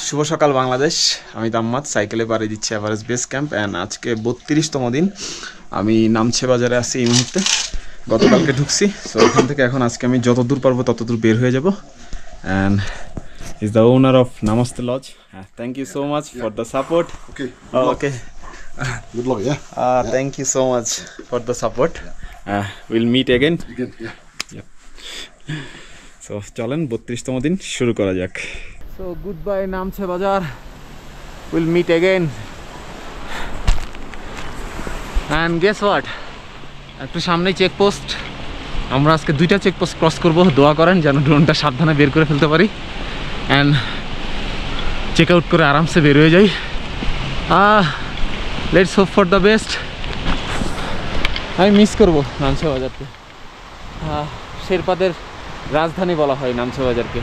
শুভ সকাল বাংলাদেশ। আমি তাম্মাদ সাইকেলে পাড়ি দিচ্ছি এভারেস্ট বেস ক্যাম্প অ্যান্ড আজকে 32তম দিন। আমি নামছে বাজারে আছি এই মুহূর্তে। গতকালকে ঢুকছি, সো এখান থেকে এখন আজকে আমি যত দূর পারবো তত দূর বের হয়ে যাব। And is the owner of Namaste lodge. Thank you so much for the support. Okay. Good luck. Okay, Good luck. Yeah. Thank you so much for the support. Will meet again. Again. Yeah. So চলেন 32তম দিন শুরু করা যাক। So good bye নামছে বাজার, will meet again. And guess what, একটু সামনেই চেকপোস্ট। আমরা আজকে 2টা চেকপোস্ট ক্রস করবো। দোয়া করেন যেন ড্রোনটা সাবধানে বের করে ফেলতে পারি অ্যান্ড চেক আউট করে আরামসে বের হয়ে যাই। Let's hope for the best. আমি মিস করবো নামছে বাজারকে। শেরপাদের রাজধানী বলা হয় নামছে বাজারকে।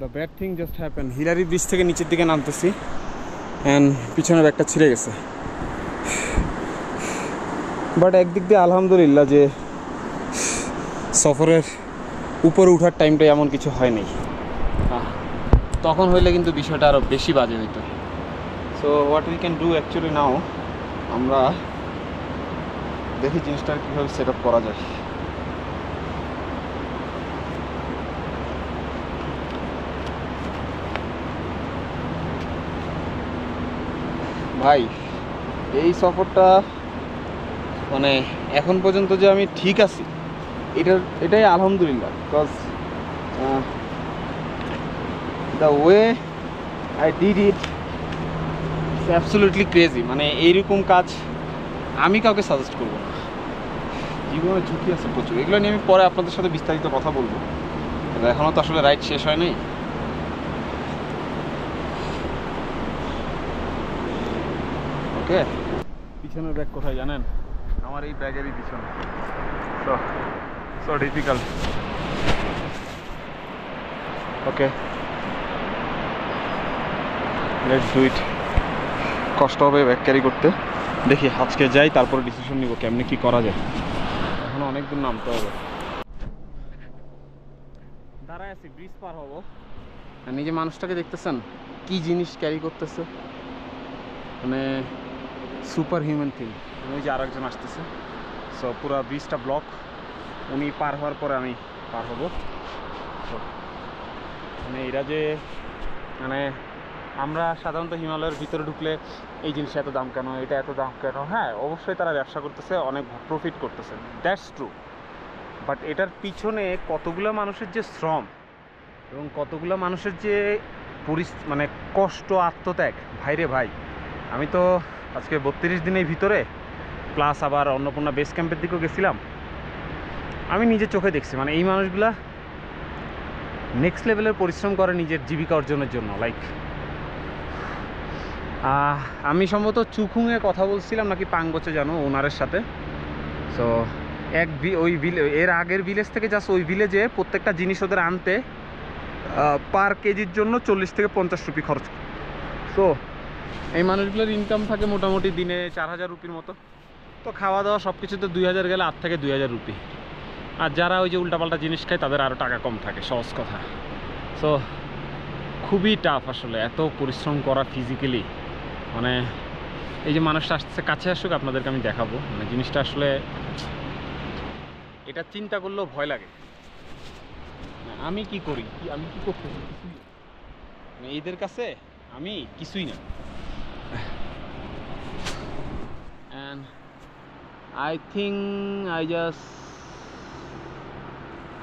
The bad thing just happen. Hillary bridge থেকে নিচের দিকে নামতেছি অ্যান্ড পিছনের ব্যাগটা ছিঁড়ে গেছে। বাট একদিক দিয়ে আলহামদুলিল্লাহ যে সফরের উপরে উঠার টাইমটা এমন কিছু হয়নি। তখন হইলে কিন্তু বিষয়টা আরও বেশি বাজে হইতো। So what we can do actually now, আমরা দেখি জিনিসটা কীভাবে সেট আপ করা যায়। ভাই এই সফরটা মানে এখন পর্যন্ত যে আমি ঠিক আছি এটাই আলহামদুলিল্লাহ। Because the way I did it it's absolutely crazy. মানে এইরকম কাজ আমি কাউকে সাজেস্ট করবো না। জীবনে ঝুঁকি আছে প্রচুর, এগুলো নিয়ে আমি পরে আপনাদের সাথে বিস্তারিত কথা বলবো। এখনও তো আসলে রাইড শেষ হয় নাই। ওকে, পিছনের ব্যাগ কোথায় জানেন? আমার এই ব্যাগেরই পিছনে। So difficult. Okay, let's do it. কষ্ট হবে ব্যাগ ক্যারি করতে। দেখি আজকে যাই, তারপরে ডিসিশন নিব কেমনি কি করা যায়। এখনো অনেক দূর নামতে হবে। দাঁড়ায় আছি, ব্রিজ পার হবো। নিজে মানুষটাকে দেখতেছেন কি জিনিস ক্যারি করতেছে, মানে সুপার হিউম্যান থিং। ওই যে আরেকজন আসতেছে। সো পুরো ব্রিজটা ব্লক। উনি পার হওয়ার পরে আমি পার হব। মানে এরা যে মানে আমরা সাধারণত হিমালয়ের ভিতরে ঢুকলে এই জিনিসটা এত দাম কেন, এটা এত দাম কেন, হ্যাঁ অবশ্যই তারা ব্যবসা করতেছে, অনেক প্রফিট করতেছে, দ্যাটস ট্রু। বাট এটার পিছনে কতগুলো মানুষের যে শ্রম এবং কতগুলো মানুষের যে মানে কষ্ট, আত্মত্যাগ, ভাইরে ভাই। আমি তো আজকে 32 দিনের ভিতরে প্লাস আবার অন্নপূর্ণা বেস ক্যাম্পের দিকেও গেছিলাম। আমি নিজের চোখে দেখছি মানে এই মানুষগুলা নেক্সট লেভেলের পরিশ্রম করে নিজের জীবিকা অর্জনের জন্য। লাইক আমি সম্ভবত চুখুংয়ে কথা বলছিলাম নাকি পাংগোচে জানো ওনারের সাথে। সো ওই এর আগের ভিলেজ থেকে জাস্ট ওই ভিলেজে প্রত্যেকটা জিনিস ওদের আনতে পার কেজির জন্য 40 থেকে 50 রুপি খরচ। সো এই মানুষগুলোর ইনকাম থাকে মোটামুটি দিনে 4000 রুপির মতো। তো খাওয়া দাওয়া সব কিছুতে 2000 গেলে 8 থেকে 2000 রুপি। আর যারা ওই যে উল্টাপাল্টা জিনিস খায় তাদের আরও টাকা কম থাকে, সহজ কথা। সো খুবই টাফ আসলে এত পরিশ্রম করা ফিজিক্যালি। মানে এই যে মানুষটা আসছে, কাছে আসুক আপনাদেরকে আমি দেখাবো। মানে জিনিসটা আসলে এটা চিন্তা করলেও ভয় লাগে। আমি কি করি, আমি কি করতে মানে এদের কাছে আমি কিছুই না। অ্যান্ড আই থিঙ্ক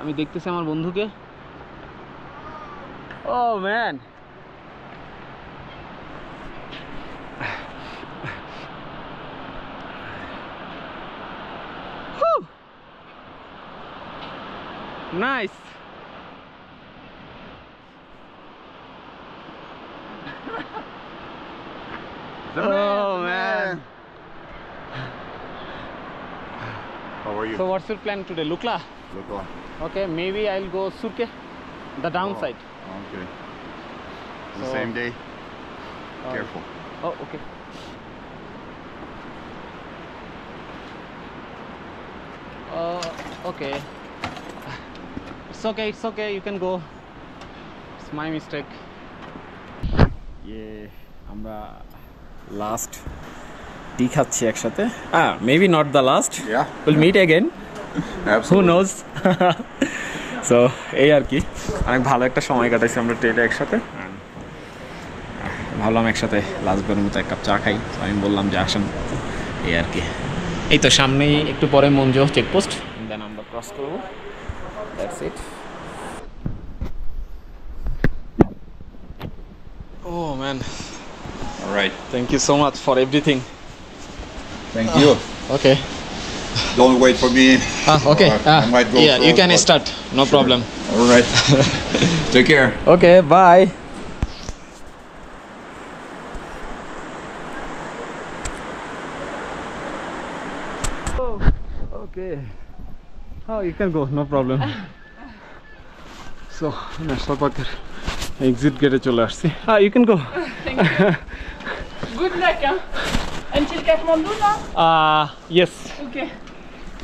আমি দেখতেছি আমার বন্ধুকে। Oh man, nice. Oh man. How are you? So what's your plan today? Lukla? Look on. Okay, maybe I'll go Surke, the downside. Okay. It's the So- same day. Careful. Oh, okay. Okay. It's okay, it's okay, you can go. It's my mistake. Yeah, আমরা last tea খাচ্ছি একসাথে. Maybe not the last. Yeah. We'll meet again. Absolutely. Who knows? So, এই আর কি. অনেক ভালো একটা সময় কাটাইছি আমরা ট্রেনে একসাথে. ভাবলাম একসাথে লাস্টবারের মতো এক কাপ চা খাই. আমি বললাম যে আসেন, এই আর কি. এই তো সামনেই একটু পরে মঞ্জু চেকপোস্ট, দেন আমরা ক্রস করবো. That's it. Oh man, All right. thank you so much for everything. Thank you. Okay. Don't wait for me. Okay. I might go Yeah, you first, can but- start. No problem. All right. Take care. Okay, bye. Okay. Oh, you can go, no problem. So, National Park exit gate চলে আসছি. You can go. Thank you. Good luck, huh? Until Kathmandu now? Yes. Okay.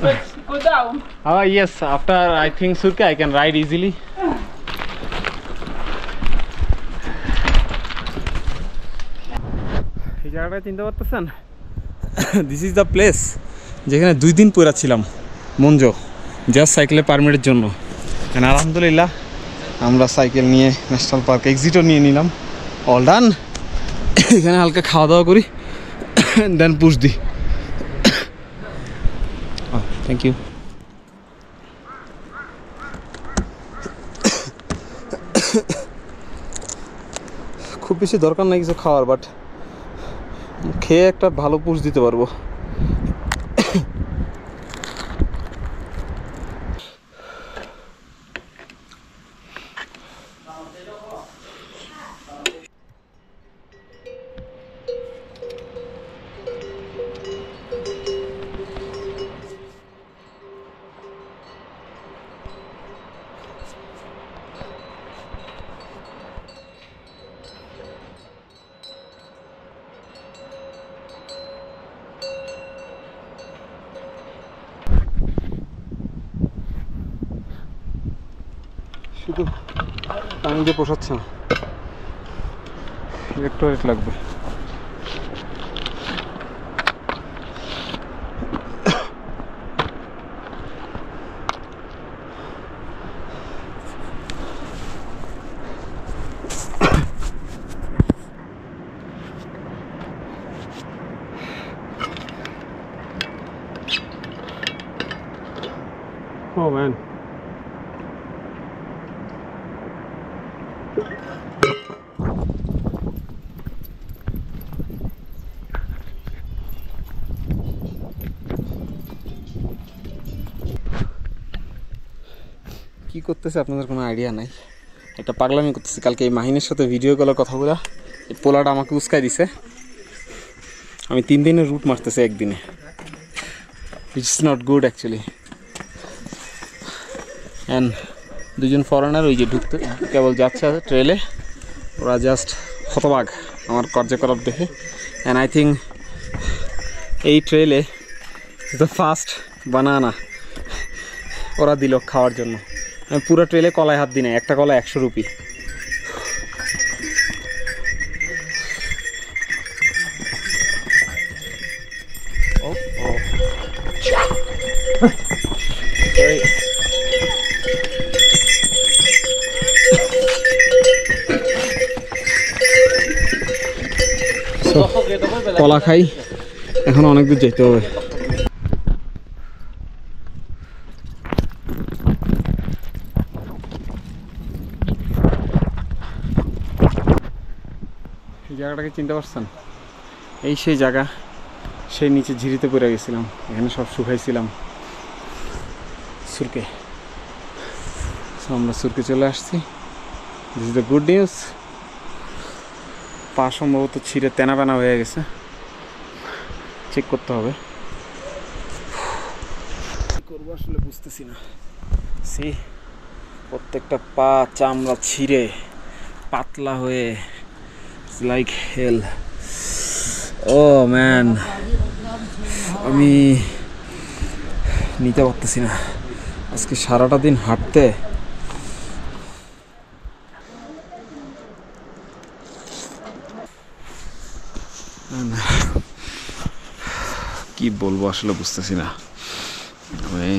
But go down. Yes, after I think Surke I can ride easily. এই জায়গাটা চিনতে পারতেছেন? This is the place যেখানে 2 দিন পড়া ছিলাম মঞ্জো, জাস্ট সাইকেলের পারমিটের জন্য। আলহামদুলিল্লাহ আমরা সাইকেল নিয়ে ন্যাশনাল পার্ক এক্সিটও নিয়ে নিলাম, অল ডান। এখানে হালকা খাওয়া দাওয়া করি, দেন পুশ দিই। Thank you. খুব বেশি দরকার নাই কিছু খাওয়ার, বাট খেয়ে একটা ভালো পুশ দিতে পারবো। শুধু পানি দিয়ে পোষাচ্ছে না, ইলেকট্রিক লাগবে। Oh man. কি করতেছে আপনাদের কোনো আইডিয়া নাই। একটা পাগলামি করতেছি। কালকে এই মাহিনের সাথে ভিডিও কলের কথা বলা, এই পোলাটা আমাকে উস্কাই দিছে। আমি 3 দিনের রুট মারতেছি একদিনে, it's not good actually. And দুজন ফরেনার ওই যে ঢুকতে কেবল যাচ্ছে ট্রেলে, ওরা জাস্ট হতবাক আমার কার্যকলাপ দেখে। অ্যান্ড আই থিঙ্ক এই ট্রেলে দ্য ফার্স্ট বানানা ওরা দিল খাওয়ার জন্য। আমি পুরো ট্রেলে কলায় হাত দিই না, একটা কলা 100 রুপি। কলা খাই, এখন অনেক দূর যেতে হবে। এই জায়গাটাকে চিনতে পারছেন? এই সেই জায়গা, সেই নিচে ঝিরিতে পড়ে গেছিলাম, এখানে সব শুকাইছিলাম। সুরকে, আমরা সুরকে চলে আসছি। This is the good news. পা সম্ভবত ছিঁড়ে তেনা বেনা হয়ে গেছে, চেক করতে হবে। কি করবো আসলে বুঝতেছি না। সি প্রত্যেকটা পা চামড়া ছিঁড়ে পাতলা হয়ে, লাইক হেল। ও ম্যান, আমি নিতে পারতেছি না আজকে সারাটা দিন হাঁটতে কি বলবো আসলে বুঝতেছি না আমি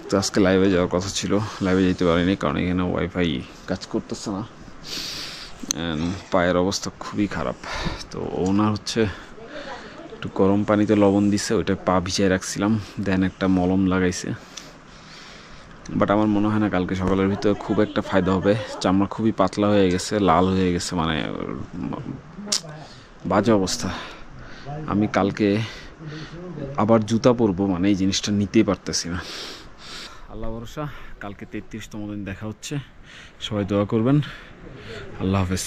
তো আজকে লাইভে যাওয়ার কথা ছিল লাইভে যেতে পারিনি কারণ এখানে ওয়াইফাই কাজ করতেছে না পায়ের অবস্থা খুবই খারাপ তো ওনার হচ্ছে একটু গরম পানিতে লবণ দিছে ওইটা পা ভিজিয়ে রাখছিলাম দেন একটা মলম লাগাইছে বাট আমার মনে হয় না কালকে সকালের ভিতরে খুব একটা ফায়দা হবে চামড়া খুবই পাতলা হয়ে গেছে লাল হয়ে গেছে মানে বাজে অবস্থা আমি কালকে আবার জুতা পরবো মানে এই জিনিসটা নিতেই পারতেছি না আল্লাহ ভরসা কালকে 33তম দিন দেখা হচ্ছে সবাই দোয়া করবেন আল্লাহ হাফেজ